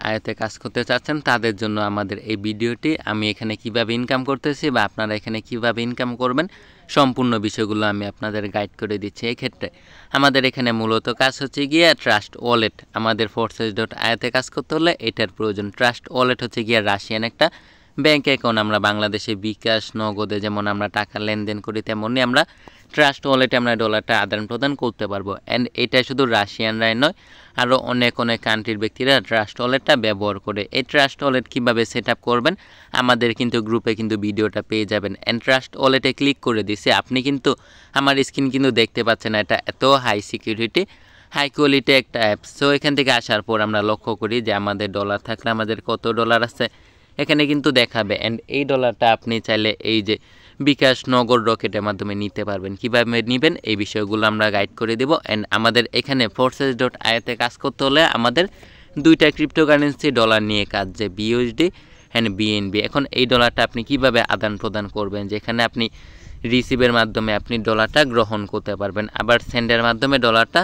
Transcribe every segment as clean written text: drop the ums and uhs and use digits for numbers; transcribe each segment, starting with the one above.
আয়তে কাজ করতে চাচ্ছেন তাদের জন্য আমাদের এই ভিডিওটি। আমি এখানে কিভাবে ইনকাম করতেছি বা আপনারা এখানে কিভাবে ইনকাম করবেন সম্পূর্ণ বিষয়গুলো আমি আপনাদের গাইড করে দিচ্ছি। এই ক্ষেত্রে আমাদের এখানে মূলত কাজ হচ্ছে গিয়ে ট্রাস্ট ওয়ালেট। আমাদের forces.io কাজ করতে হলে এটার প্রয়োজন। ট্রাস্ট ওয়ালেট হচ্ছে গিয়ে রাশিয়ান একটা ব্যাংক অ্যাকাউন্ট। আমরা বাংলাদেশে বিকাশ নগদে যেমন আমরা টাকা লেনদেন করি তেমনই আমরা ট্রাস্ট ওয়ালেটে আমরা ডলারটা আদান প্রদান করতে পারবো। অ্যান্ড এটা শুধু রাশিয়ানরাই নয়, আরও অনেক কান্ট্রির ব্যক্তিরা ট্রাস্ট ওয়ালেটটা ব্যবহার করে। এই ট্রাস্ট ওয়ালেট কীভাবে সেট আপ করবেন আমাদের কিন্তু গ্রুপে কিন্তু ভিডিওটা পেয়ে যাবেন। অ্যান্ড ট্রাস্ট ওয়ালেটে ক্লিক করে দিছে আপনি কিন্তু আমার স্ক্রিন কিন্তু দেখতে পাচ্ছেন, এটা এত হাই সিকিউরিটি হাই কোয়ালিটি একটা অ্যাপস। সো এখান থেকে আসার পর আমরা লক্ষ্য করি যে আমাদের ডলার থাকলে আমাদের কত ডলার আছে এখানে কিন্তু দেখাবে। অ্যান্ড এই ডলারটা আপনি চাইলে এই যে বিকাশ নগদ রকেটের মাধ্যমে নিতে পারবেন। কীভাবে নেবেন এই বিষয়গুলো আমরা গাইড করে দেব। অ্যান্ড আমাদের এখানে forces.io কাজ করতে হলে আমাদের দুইটা ক্রিপ্টোকারেন্সি ডলার নিয়ে কাজ, যে বিইউএসডি অ্যান্ড বিএনবি। এখন এই ডলারটা আপনি কিভাবে আদান প্রদান করবেন, যেখানে আপনি রিসিভের মাধ্যমে আপনি ডলারটা গ্রহণ করতে পারবেন, আবার সেন্ডের মাধ্যমে ডলারটা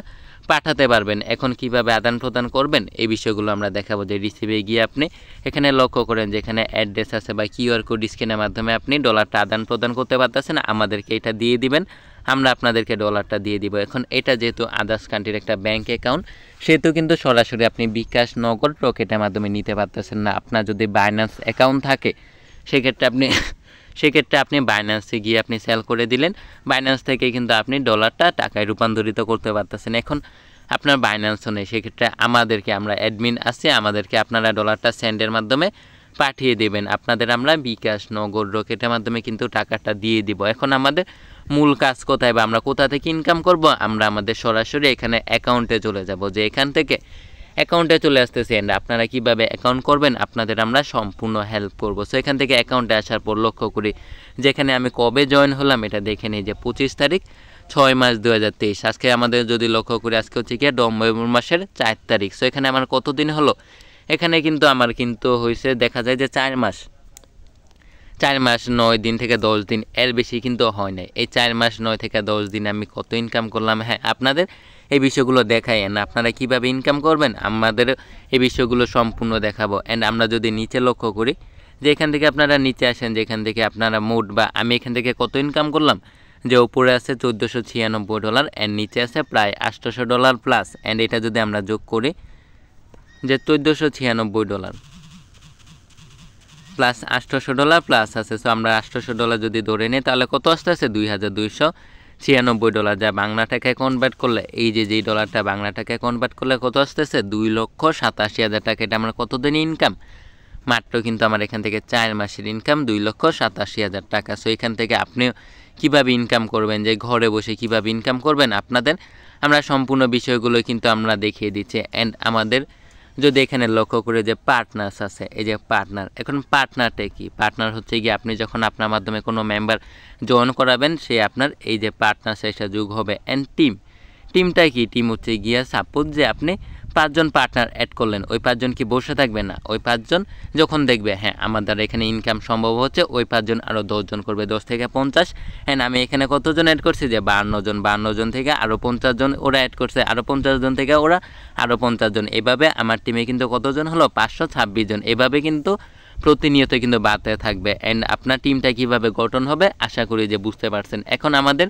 পাঠাতে পারবেন। এখন কিভাবে আদান প্রদান করবেন এই বিষয়গুলো আমরা দেখাবো। যে রিসিভে গিয়ে আপনি এখানে লক্ষ্য করেন যেখানে অ্যাড্রেস আছে বা কিউআর কোড স্ক্যানের মাধ্যমে আপনি ডলারটা আদান প্রদান করতে পারতেছেন, আমাদেরকে এটা দিয়ে দিবেন, আমরা আপনাদেরকে ডলারটা দিয়ে দিব। এখন এটা যেহেতু আদার্স কান্ট্রির একটা ব্যাংক অ্যাকাউন্ট সেহেতু কিন্তু সরাসরি আপনি বিকাশ নগদ রকেটের মাধ্যমে নিতে পারতেছেন না। আপনার যদি বাইন্যান্স অ্যাকাউন্ট থাকে সেক্ষেত্রে আপনি বাইন্যান্সে গিয়ে আপনি সেল করে দিলেন, বাইন্যান্স থেকে কিন্তু আপনি ডলারটা টাকায় রূপান্তরিত করতে পারতেছেন। এখন আপনার বাইন্যান্সও নেই, সেক্ষেত্রে আমরা অ্যাডমিন আছি, আমাদেরকে আপনারা ডলারটা সেন্ডের মাধ্যমে পাঠিয়ে দেবেন, আপনাদের আমরা বিকাশ নগদ রকেটের মাধ্যমে কিন্তু টাকাটা দিয়ে দিব। এখন আমাদের মূল কাজ কোথায় বা আমরা কোথা থেকে ইনকাম করব, আমরা আমাদের সরাসরি এখানে অ্যাকাউন্টে চলে যাব। যে এখান থেকে অ্যাকাউন্টে চলে আসতেছে অ্যান্ড আপনারা কিভাবে অ্যাকাউন্ট করবেন আপনাদের আমরা সম্পূর্ণ হেল্প করব। সো এখান থেকে অ্যাকাউন্টে আসার পর লক্ষ্য করি যেখানে আমি কবে জয়েন হলাম এটা দেখে নিই, যে 25 তারিখ 6 মাস 2023। আজকে আমাদের যদি লক্ষ্য করি আজকে হচ্ছে কি নভেম্বর মাসের 4 তারিখ। সো এখানে আমার কতদিন হলো, এখানে কিন্তু আমার কিন্তু হয়েছে দেখা যায় যে 4 মাস 9 দিন থেকে 10 দিন, এর বেশি কিন্তু হয় নাই। এই 4 মাস 9 থেকে 10 দিন আমি কত ইনকাম করলাম, হ্যাঁ আপনাদের এই বিষয়গুলো দেখাই। না আপনারা কিভাবে ইনকাম করবেন আমাদের এই বিষয়গুলো সম্পূর্ণ দেখাবো। অ্যান্ড আমরা যদি নিচে লক্ষ্য করি যে এখান থেকে আপনারা নিচে আসেন, যেখান থেকে আপনারা মোট বা আমি এখান থেকে কত ইনকাম করলাম, যে উপরে আছে $1496 অ্যান্ড নিচে আছে প্রায় $800 প্লাস। অ্যান্ড এটা যদি আমরা যোগ করি যে $1496 প্লাস $800 প্লাস আছে। সো আমরা $800 যদি ধরে নিই তাহলে কত আসতেছে $2296, যা বাংলা টাকায় কনভার্ট করলে এই যেই ডলারটা বাংলা টাকায় কনভার্ট করলে কত আসতেছে 2,87,000 টাকা। এটা আমরা কতদিন ইনকাম, মাত্র কিন্তু আমার এখান থেকে 4 মাসের ইনকাম 2,87,000 টাকা। সো এখান থেকে আপনিও কীভাবে ইনকাম করবেন, যে ঘরে বসে কিভাবে ইনকাম করবেন আপনাদের আমরা সম্পূর্ণ বিষয়গুলো কিন্তু আমরা দেখিয়ে দিচ্ছি। অ্যান্ড আমাদের যদি এখানে লক্ষ্য করে যে পার্টনার্স আছে, এই যে পার্টনার, এখন পার্টনারটা কি, পার্টনার হচ্ছে গিয়ে আপনি যখন আপনার মাধ্যমে কোনো মেম্বার জয়েন করাবেন সে আপনার এই যে পার্টনার্সে এসে যোগ হবে। অ্যান্ড টিমটা কি, টিম হচ্ছে গিয়া সাপোজ যে আপনি 5 জন পার্টনার অ্যাড করলেন, ওই 5 জন কি বসে থাকবে না, ওই 5 জন যখন দেখবে হ্যাঁ আমাদের এখানে ইনকাম সম্ভব হচ্ছে, ওই 5 জন আরও 10 জন করবে, 10 থেকে 50। অ্যান্ড আমি এখানে কতজন অ্যাড করছি যে 52 জন থেকে আরও 50 জন ওরা অ্যাড করছে, আরও 50 জন থেকে ওরা আরও 50 জন, এভাবে আমার টিমে কিন্তু কতজন হলো 526 জন। এভাবে কিন্তু প্রতিনিয়ত কিন্তু বাড়তে থাকবে। অ্যান্ড আপনার টিমটা কিভাবে গঠন হবে আশা করি যে বুঝতে পারছেন। এখন আমাদের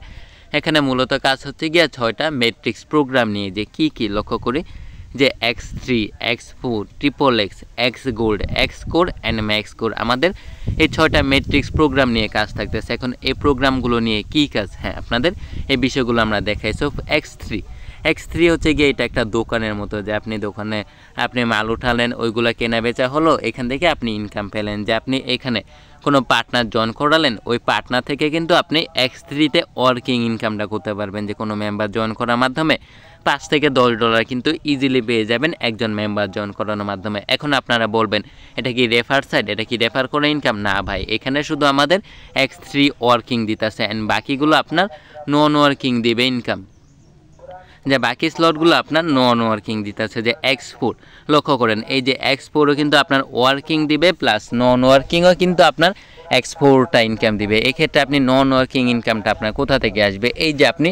এখানে মূলত কাজ হচ্ছে গিয়া 6টা ম্যাট্রিক্স প্রোগ্রাম নিয়ে, যে কি লক্ষ্য করি যে X3, X4, XXX, X gold, X core and max core, আমাদের এই 6টা ম্যাট্রিক্স প্রোগ্রাম নিয়ে কাজ থাকতেছে। এখন এই প্রোগ্রামগুলো নিয়ে কি কাজ, হ্যাঁ আপনাদের এই বিষয়গুলো আমরা দেখাই। সো X3 হচ্ছে গিয়ে এটা একটা দোকানের মতো, যে আপনি দোকানে আপনি মাল উঠালেন, ওইগুলো কেনা বেচা হলো, এখান থেকে আপনি ইনকাম পেলেন। যে আপনি এখানে কোনো পার্টনার জয়েন করালেন, ওই পার্টনার থেকে কিন্তু আপনি X3তে ওয়ার্কিং ইনকামটা করতে পারবেন। যে কোনো মেম্বার জয়েন করার মাধ্যমে $5 থেকে $10 কিন্তু ইজিলি পেয়ে যাবেন একজন মেম্বার জয়েন করানোর মাধ্যমে। এখন আপনারা বলবেন এটা কি রেফার সাইট, এটা কি রেফার করে ইনকাম? না ভাই, এখানে শুধু আমাদের X3 ওয়ার্কিং দিতেছে অ্যান্ড বাকিগুলো আপনার নন ওয়ার্কিং দিবে ইনকাম, যে বাকি স্লটগুলো আপনার নন ওয়ার্কিং দিতেছে। যে X4 লক্ষ্য করেন, এই যে X4ও কিন্তু আপনার ওয়ার্কিং দিবে প্লাস নন ওয়ার্কিংও কিন্তু আপনার এক্সপোর্টটা ইনকাম দিবে। এক্ষেত্রে আপনি নন ওয়ার্কিং ইনকামটা আপনার কোথা থেকে আসবে? এই যে আপনি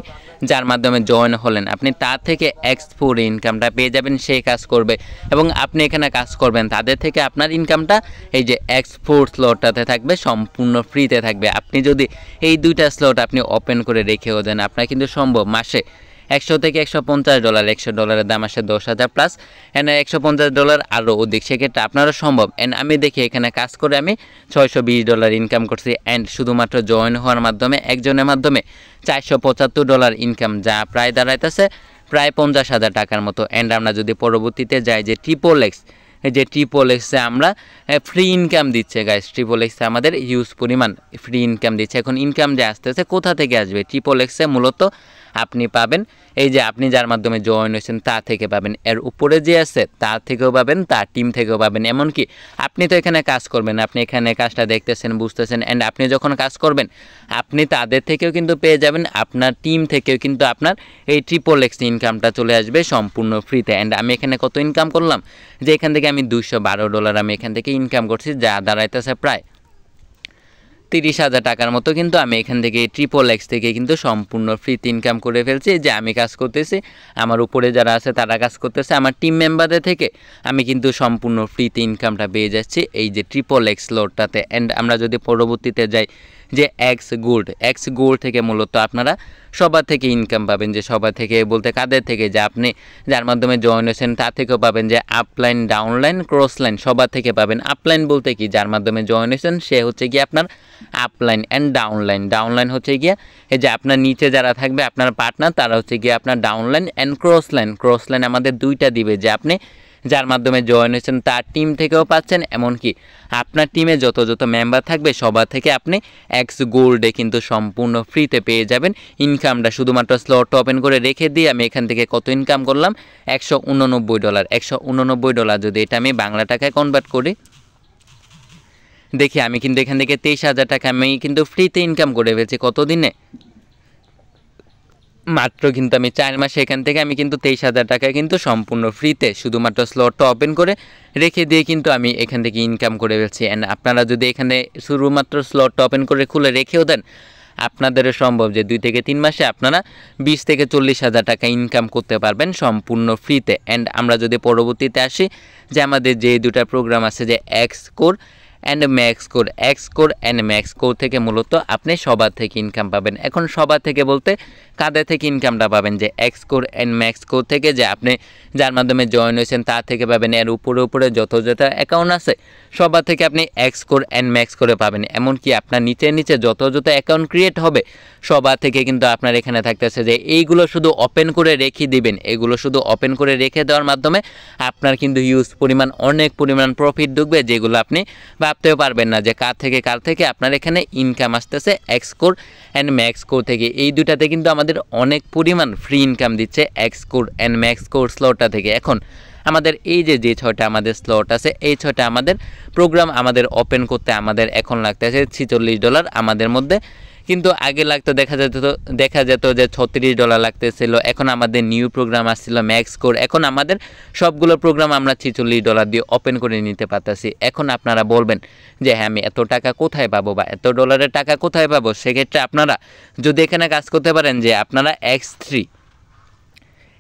যার মাধ্যমে জয়েন হলেন, আপনি তার থেকে এক্সপোর্ট ইনকামটা পেয়ে যাবেন, সে কাজ করবে এবং আপনি এখানে কাজ করবেন, তাদের থেকে আপনার ইনকামটা এই যে এক্সপোর্ট স্লটটাতে থাকবে, সম্পূর্ণ ফ্রিতে থাকবে। আপনি যদি এই দুইটা স্লট আপনি ওপেন করে রেখেও দেন, আপনার কিন্তু সম্ভব মাসে $100 থেকে $150, $100 দাম আসে 10,000 প্লাস, অ্যান্ড $150 আরও অধিক, সেক্ষেত্রে আপনারও সম্ভব। অ্যান্ড আমি দেখি এখানে কাজ করে আমি $620 ইনকাম করছি, অ্যান্ড শুধুমাত্র জয়েন হওয়ার মাধ্যমে একজনের মাধ্যমে $475 ইনকাম, যা প্রায় দাঁড়াইতেছে প্রায় 50,000 টাকার মতো। অ্যান্ড আমরা যদি পরবর্তীতে যাই যে XXX, এই যে XXXে আমরা ফ্রি ইনকাম দিচ্ছে গাইস, XXXে আমাদের হিউজ পরিমাণ ফ্রি ইনকাম দিচ্ছে। এখন ইনকাম যে আসতেছে কোথা থেকে আসবে? XXXে মূলত আপনি পাবেন এই যে আপনি যার মাধ্যমে জয়েন হয়েছেন তা থেকে পাবেন, এর উপরে যে আছে তার থেকেও পাবেন, তার টিম থেকেও পাবেন। এমনকি আপনি তো এখানে কাজ করবেন, আপনি এখানে কাজটা দেখতেছেন, বুঝতেছেন, অ্যান্ড আপনি যখন কাজ করবেন আপনি তাদের থেকেও কিন্তু পেয়ে যাবেন, আপনার টিম থেকেও কিন্তু আপনার এই XXX ইনকামটা চলে আসবে সম্পূর্ণ ফ্রিতে। অ্যান্ড আমি এখানে কত ইনকাম করলাম, যে এখান থেকে আমি $212 আমি এখান থেকে ইনকাম করছি, যা দাঁড়াইতেছে প্রায় 30,000 টাকার মতো। কিন্তু আমি এখান থেকে XXX থেকে কিন্তু সম্পূর্ণ ফ্রিতে ইনকাম করে ফেলছি। যে আমি কাজ করতেছি, আমার উপরে যারা আছে তারা কাজ করতেছে, আমার টিম মেম্বারদের থেকে আমি কিন্তু সম্পূর্ণ ফ্রিতে ইনকামটা পেয়ে যাচ্ছি এই যে XXX স্লটটাতে। অ্যান্ড আমরা যদি পরবর্তীতে যাই যে এক্স গোল্ড থেকে মূলত আপনারা সবার থেকে ইনকাম পাবেন। যে সবার থেকে বলতে কাদের থেকে? যে আপনি যার মাধ্যমে জয়েন হয়েছেন তার থেকেও পাবেন, যে আপলাইন, ডাউনলাইন, ক্রসলাইন সবার থেকে পাবেন। আপলাইন বলতে কি? যার মাধ্যমে জয়েন হয়েছেন সে হচ্ছে গিয়ে আপনার আপলাইন, অ্যান্ড ডাউনলাইন হচ্ছে গিয়ে এই যে আপনার নিচে যারা থাকবে আপনার পার্টনার, তারা হচ্ছে গিয়ে আপনার ডাউনলাইন, অ্যান্ড ক্রসলাইন আমাদের দুইটা দিবে, যে আপনি যার মাধ্যমে জয়েন হয়েছেন তার টিম থেকেও পাচ্ছেন, এমনকি আপনার টিমে যত মেম্বার থাকবে সবার থেকে আপনি এক্স গোল্ডে কিন্তু সম্পূর্ণ ফ্রিতে পেয়ে যাবেন ইনকামটা। শুধুমাত্র স্লট ওপেন করে রেখে দিয়ে আমি এখান থেকে কত ইনকাম করলাম? $189 যদি এটা আমি বাংলা টাকায় কনভার্ট করি, দেখি আমি কিন্তু এখান থেকে 23,000 টাকা আমি কিন্তু ফ্রিতে ইনকাম করে ফেলছি। কত দিনে? মাত্র কিন্তু আমি 4 মাসে এখান থেকে আমি কিন্তু 23,000 টাকায় কিন্তু সম্পূর্ণ ফ্রিতে শুধুমাত্র স্লটটা ওপেন করে রেখে দিয়ে কিন্তু আমি এখান থেকে ইনকাম করে ফেলছি। অ্যান্ড আপনারা যদি এখানে শুধুমাত্র স্লটটা ওপেন করে খুলে রেখেও দেন, আপনাদেরও সম্ভব যে 2 থেকে 3 মাসে আপনারা 20 থেকে 40,000 টাকা ইনকাম করতে পারবেন সম্পূর্ণ ফ্রিতে। অ্যান্ড আমরা যদি পরবর্তীতে আসি যে আমাদের যে দুটা প্রোগ্রাম আছে, যে এক্সকোর অ্যান্ড ম্যাক্সকোর থেকে মূলত আপনি সবার থেকে ইনকাম পাবেন। এখন সবার থেকে বলতে কাদের থেকে ইনকামটা পাবেন? যে এক্সকোর অ্যান্ড ম্যাক্সকোর থেকে, যে আপনি যার মাধ্যমে জয়েন হয়েছেন তার থেকে পাবেন। এর উপরে যত অ্যাকাউন্ট আছে সবার থেকে আপনি এক্সকোর অ্যান্ড ম্যাক্সকোরে পাবেন। এমনকি আপনার নিচে যত অ্যাকাউন্ট ক্রিয়েট হবে সবার থেকে কিন্তু আপনার এখানে থাকতেছে যে এইগুলো শুধু ওপেন করে রেখে দিবেন। এগুলো শুধু ওপেন করে রেখে দেওয়ার মাধ্যমে আপনার কিন্তু হিউজ পরিমাণ, অনেক পরিমাণ প্রফিট ঢুকবে, যেগুলো আপনি ভাবতেও পারবেন না যে কার থেকে আপনার এখানে ইনকাম আসতেছে এক্সকোর অ্যান্ড ম্যাক্সকোর থেকে। এই দুটাতে কিন্তু আমাদের অনেক পরিমাণ ফ্রি ইনকাম দিচ্ছে এক্সকোর অ্যান্ড ম্যাক্সকোর স্লটটা থেকে। এখন আমাদের এই যে 6টা আমাদের স্লট আছে, এই 6টা আমাদের প্রোগ্রাম আমাদের ওপেন করতে আমাদের এখন লাগতেছে $46 আমাদের মধ্যে। কিন্তু আগে লাগতো দেখা যেত যে $36 লাগতেছিল। এখন আমাদের নিউ প্রোগ্রাম আসছিল ম্যাক্সকোর, এখন আমাদের সবগুলো প্রোগ্রাম আমরা $46 দিয়ে ওপেন করে নিতে পারতেছি। এখন আপনারা বলবেন যে হ্যাঁ আমি এত টাকা কোথায় পাবো বা এত ডলারের টাকা কোথায় পাবো? সেক্ষেত্রে আপনারা যদি এখানে কাজ করতে পারেন যে আপনারা X3,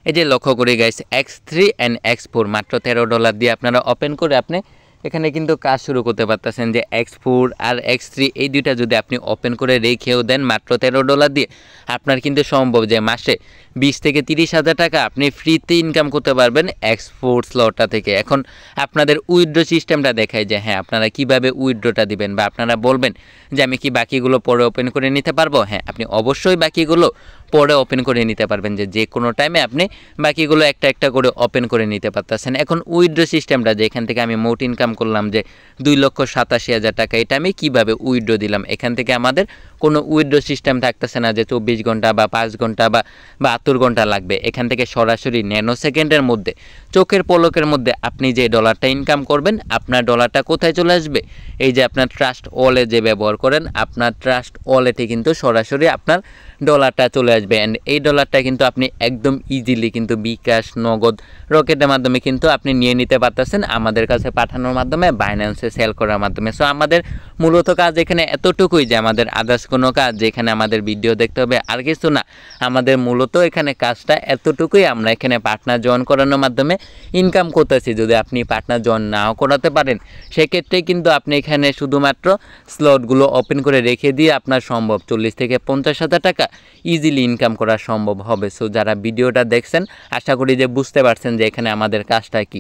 এই যে লক্ষ্য করি গাইস, X3 অ্যান্ড X4 মাত্র $13 দিয়ে আপনারা ওপেন করে আপনি এখানে কিন্তু কাজ শুরু করতে পারতেছেন। যে X4 আর X3 এই দুইটা যদি আপনি ওপেন করে রেখেও দেন মাত্র $13 দিয়ে, আপনার কিন্তু সম্ভব যে মাসে 20 থেকে 30,000 টাকা আপনি ফ্রিতে ইনকাম করতে পারবেন X4 স্লটটা থেকে। এখন আপনাদের উইথড্র সিস্টেমটা দেখায় যে হ্যাঁ আপনারা কিভাবে উইথড্রটা দিবেন, বা আপনারা বলবেন যে আমি কি বাকিগুলো পরে ওপেন করে নিতে পারবো? হ্যাঁ, আপনি অবশ্যই বাকিগুলো পরে ওপেন করে নিতে পারবেন, যে কোনো টাইমে আপনি বাকিগুলো একটা করে ওপেন করে নিতে পারতেছেন। এখন উইথড্র সিস্টেমটা, যে এখান থেকে আমি মোট ইনকাম করলাম যে 2,87,000 টাকা, এটা আমি কিভাবে উইথড্র দিলাম? এখান থেকে আমাদের কোনো উইথড্র সিস্টেম থাকতেছে না যে 24 ঘন্টা বা 5 ঘন্টা বা 72 ঘন্টা লাগবে। এখান থেকে সরাসরি ন্যানো সেকেন্ডের মধ্যে, চোখের পলকের মধ্যে আপনি যে ডলারটা ইনকাম করবেন, আপনার ডলারটা কোথায় চলে আসবে? এই যে আপনার ট্রাস্ট ওয়ালেট যে ব্যবহার করেন, আপনার ট্রাস্ট ওয়ালেটে কিন্তু সরাসরি আপনার ডলারটা চলে আসবে। অ্যান্ড এই ডলারটা কিন্তু আপনি একদম ইজিলি কিন্তু বিকাশ, নগদ, রকেটের মাধ্যমে কিন্তু আপনি নিয়ে নিতে পারতেছেন আমাদের কাছে পাঠানোর মাধ্যমে, বাইন্যান্সে সেল করার মাধ্যমে। সো আমাদের মূলত কাজ এখানে এতটুকুই যে আমাদের আদার্স কোনো কাজ যেখানে আমাদের ভিডিও দেখতে হবে আর কিছু না, আমাদের মূলত এখানে কাজটা এতটুকুই। আমরা এখানে পার্টনার জয়েন করানোর মাধ্যমে ইনকাম করতেছি। যদি আপনি পার্টনার জয়েন নাও করাতে পারেন সেক্ষেত্রে কিন্তু আপনি এখানে শুধুমাত্র স্লটগুলো ওপেন করে রেখে দিয়ে আপনার সম্ভব 40 থেকে 50,000 টাকা ইজিলি ইনকাম করা সম্ভব হবে। সো যারা ভিডিওটা দেখছেন আশা করি যে বুঝতে পারছেন যে এখানে আমাদের কাজটা কি।